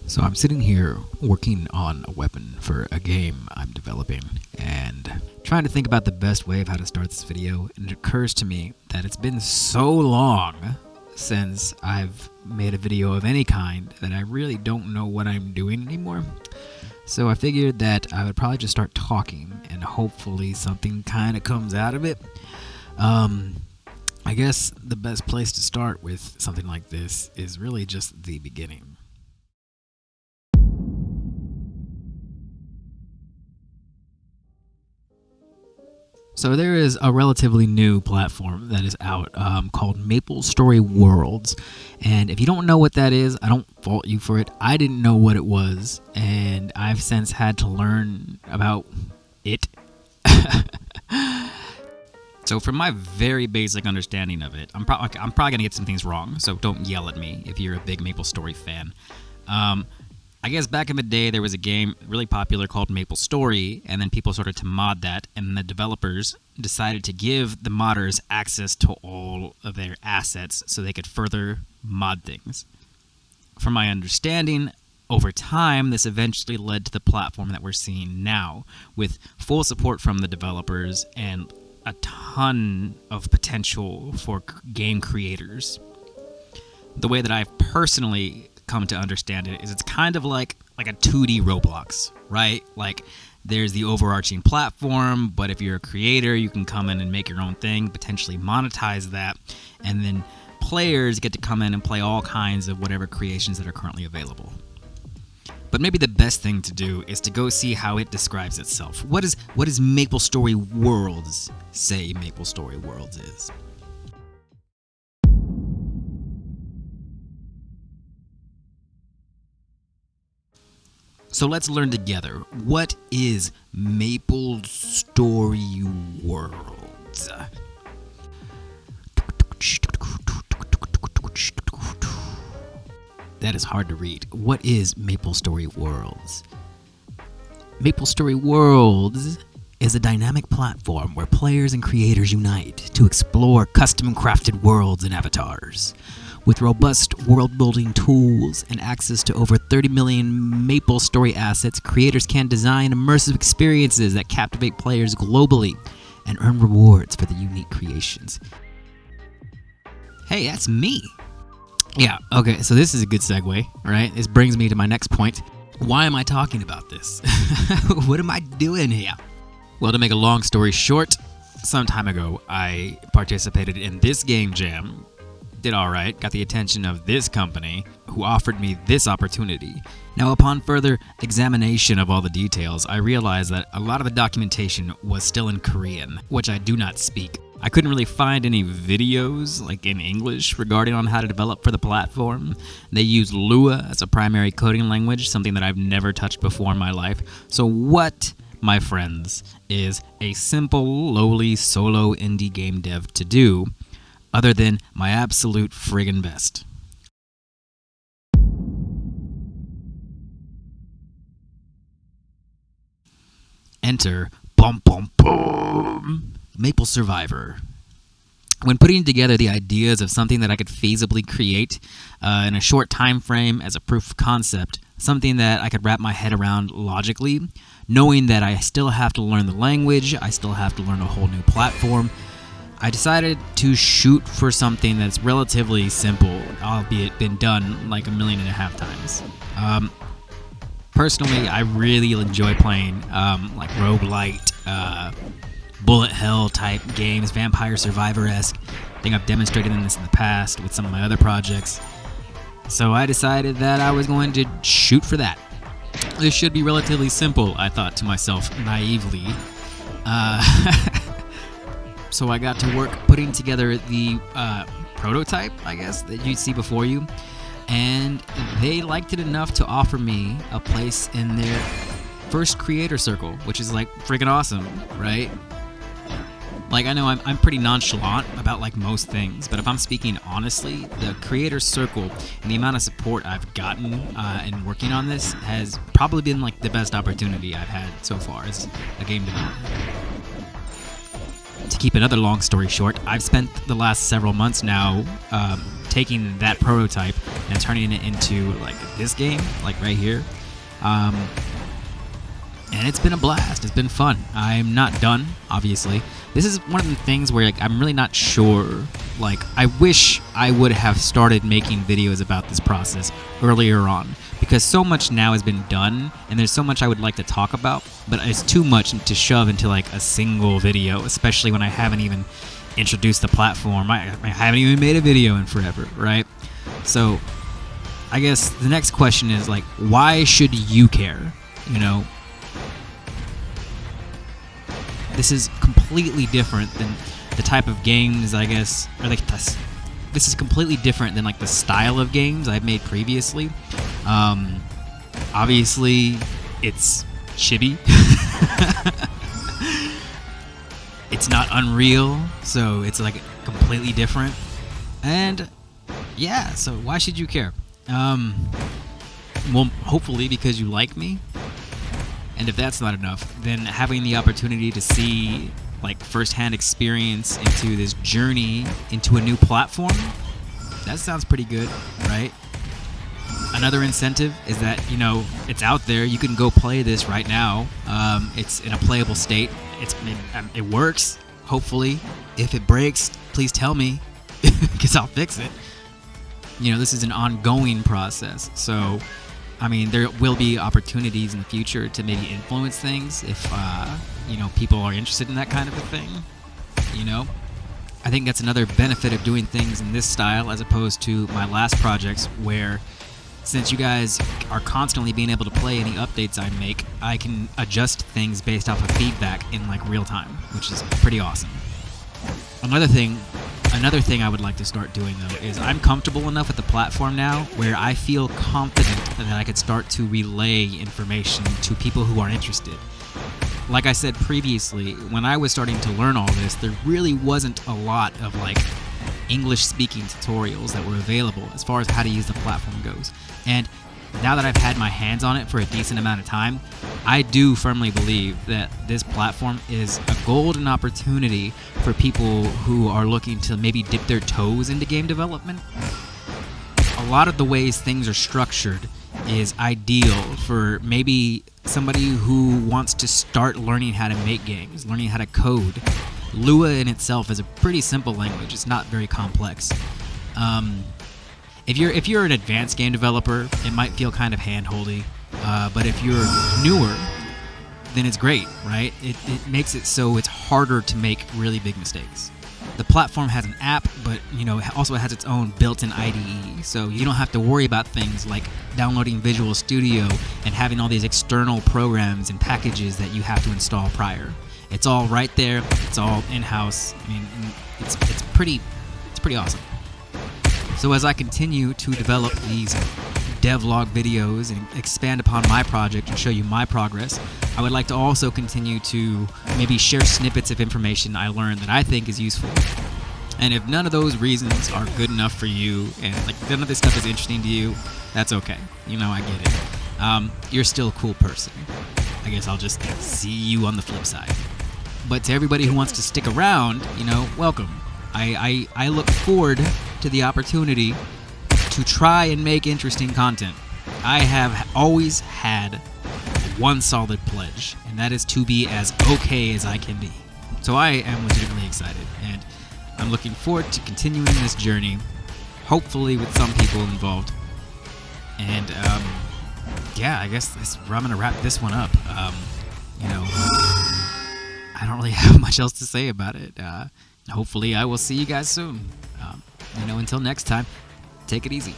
So I'm sitting here working on a weapon for a game I'm developing and trying to think about the best way of how to start this video, and it occurs to me that it's been so long since I've made a video of any kind that I really don't know what I'm doing anymore. So I figured that I would probably just start talking and hopefully something kind of comes out of it. I guess the best place to start with something like this is really just the beginning. So there is a relatively new platform that is out called MapleStory Worlds, and if you don't know what that is, I don't fault you for it. I didn't know what it was, and I've since had to learn about it. So from my very basic understanding of it, I'm probably going to get some things wrong, so don't yell at me if you're a big MapleStory fan. I guess back in the day, there was a game really popular called MapleStory, and then people started to mod that, and the developers decided to give the modders access to all of their assets so they could further mod things. From my understanding, over time, this eventually led to the platform that we're seeing now, with full support from the developers and a ton of potential for game creators. The way that I've personally come to understand it is it's kind of like a 2D Roblox, right? Like there's the overarching platform, but if you're a creator, you can come in and make your own thing, potentially monetize that, and then players get to come in and play all kinds of whatever creations that are currently available. But maybe the best thing to do is to go see how it describes itself. What does MapleStory Worlds say MapleStory Worlds is? So let's learn together. What is MapleStory Worlds? That is hard to read. What is MapleStory Worlds? MapleStory Worlds is a dynamic platform where players and creators unite to explore custom-crafted worlds and avatars. With robust world-building tools and access to over 30 million MapleStory assets, creators can design immersive experiences that captivate players globally and earn rewards for the unique creations. Hey, that's me! Yeah, okay, so this is a good segue, right? This brings me to my next point. Why am I talking about this? What am I doing here? Well, to make a long story short, some time ago, I participated in this game jam. Did alright, got the attention of this company, who offered me this opportunity. Now, upon further examination of all the details, I realized that a lot of the documentation was still in Korean, which I do not speak. I couldn't really find any videos, like in English, regarding on how to develop for the platform. They use Lua as a primary coding language, something that I've never touched before in my life. So what, my friends, is a simple, lowly, solo indie game dev to do, other than my absolute friggin' best? Enter, bum bum boom, Maple Survivor. When putting together the ideas of something that I could feasibly create in a short time frame as a proof of concept, something that I could wrap my head around logically, knowing that I still have to learn the language, I still have to learn a whole new platform, I decided to shoot for something that's relatively simple, albeit been done like 1.5 million times. Personally, I really enjoy playing like roguelite, bullet hell type games, Vampire Survivor-esque. I think I've demonstrated this in the past with some of my other projects. So I decided that I was going to shoot for that. This should be relatively simple, I thought to myself naively. So I got to work putting together the prototype, I guess, that you'd see before you. And they liked it enough to offer me a place in their first creator circle, which is like freaking awesome, right? Like, I know I'm pretty nonchalant about like most things, but if I'm speaking honestly, the creator circle and the amount of support I've gotten in working on this has probably been like the best opportunity I've had so far as a game developer. to keep another long story short, I've spent the last several months now taking that prototype and turning it into like this game, like right here. And it's been a blast. It's been fun. I'm not done, obviously. This is one of the things where like, I'm really not sure. Like, I wish I would have started making videos about this process earlier on, because so much now has been done, and there's so much I would like to talk about, but it's too much to shove into like a single video, especially when I haven't even introduced the platform. I haven't even made a video in forever, right? So, I guess the next question is like, why should you care? You know, this is completely different than the type of games, I guess, or like this is completely different than like the style of games I've made previously. Obviously, it's chibi. It's not Unreal, so it's like completely different. And yeah, so why should you care? Well, hopefully because you like me. And if that's not enough, then having the opportunity to see like firsthand experience into this journey into a new platform, that sounds pretty good, right? Another incentive is that, you know, it's out there. You can go play this right now. It's in a playable state. It works, hopefully. If it breaks, please tell me, because I'll fix it. You know, this is an ongoing process, so I mean, there will be opportunities in the future to maybe influence things if, you know, people are interested in that kind of a thing, you know? I think that's another benefit of doing things in this style as opposed to my last projects where, since you guys are constantly being able to play any updates I make, I can adjust things based off of feedback in, like, real time, which is pretty awesome. Another thing I would like to start doing, though, is I'm comfortable enough with the platform now where I feel confident that I could start to relay information to people who are interested. Like I said previously, when I was starting to learn all this, there really wasn't a lot of, like, English-speaking tutorials that were available as far as how to use the platform goes. And now that I've had my hands on it for a decent amount of time, I do firmly believe that this platform is a golden opportunity for people who are looking to maybe dip their toes into game development. A lot of the ways things are structured is ideal for maybe somebody who wants to start learning how to make games, learning how to code. Lua in itself is a pretty simple language. It's not very complex. If you're an advanced game developer, it might feel kind of hand-holdy. But if you're newer, then it's great, right? It makes it so it's harder to make really big mistakes. The platform has an app, but you know, it also has its own built-in IDE, so you don't have to worry about things like downloading Visual Studio and having all these external programs and packages that you have to install prior. It's all right there. It's all in-house. I mean, it's pretty awesome. So as I continue to develop these devlog videos and expand upon my project and show you my progress, I would like to also continue to maybe share snippets of information I learned that I think is useful. And if none of those reasons are good enough for you, and like none of this stuff is interesting to you, that's okay. You know, I get it. You're still a cool person. I guess I'll just see you on the flip side. But to everybody who wants to stick around, you know, welcome. I look forward to the opportunity to try and make interesting content. I have always had one solid pledge, and that is to be as okay as I can be. So I am legitimately excited, and I'm looking forward to continuing this journey, hopefully with some people involved. And yeah, I guess that's where I'm gonna wrap this one up. You know, I don't really have much else to say about it. Hopefully I will see you guys soon. You know, until next time, take it easy.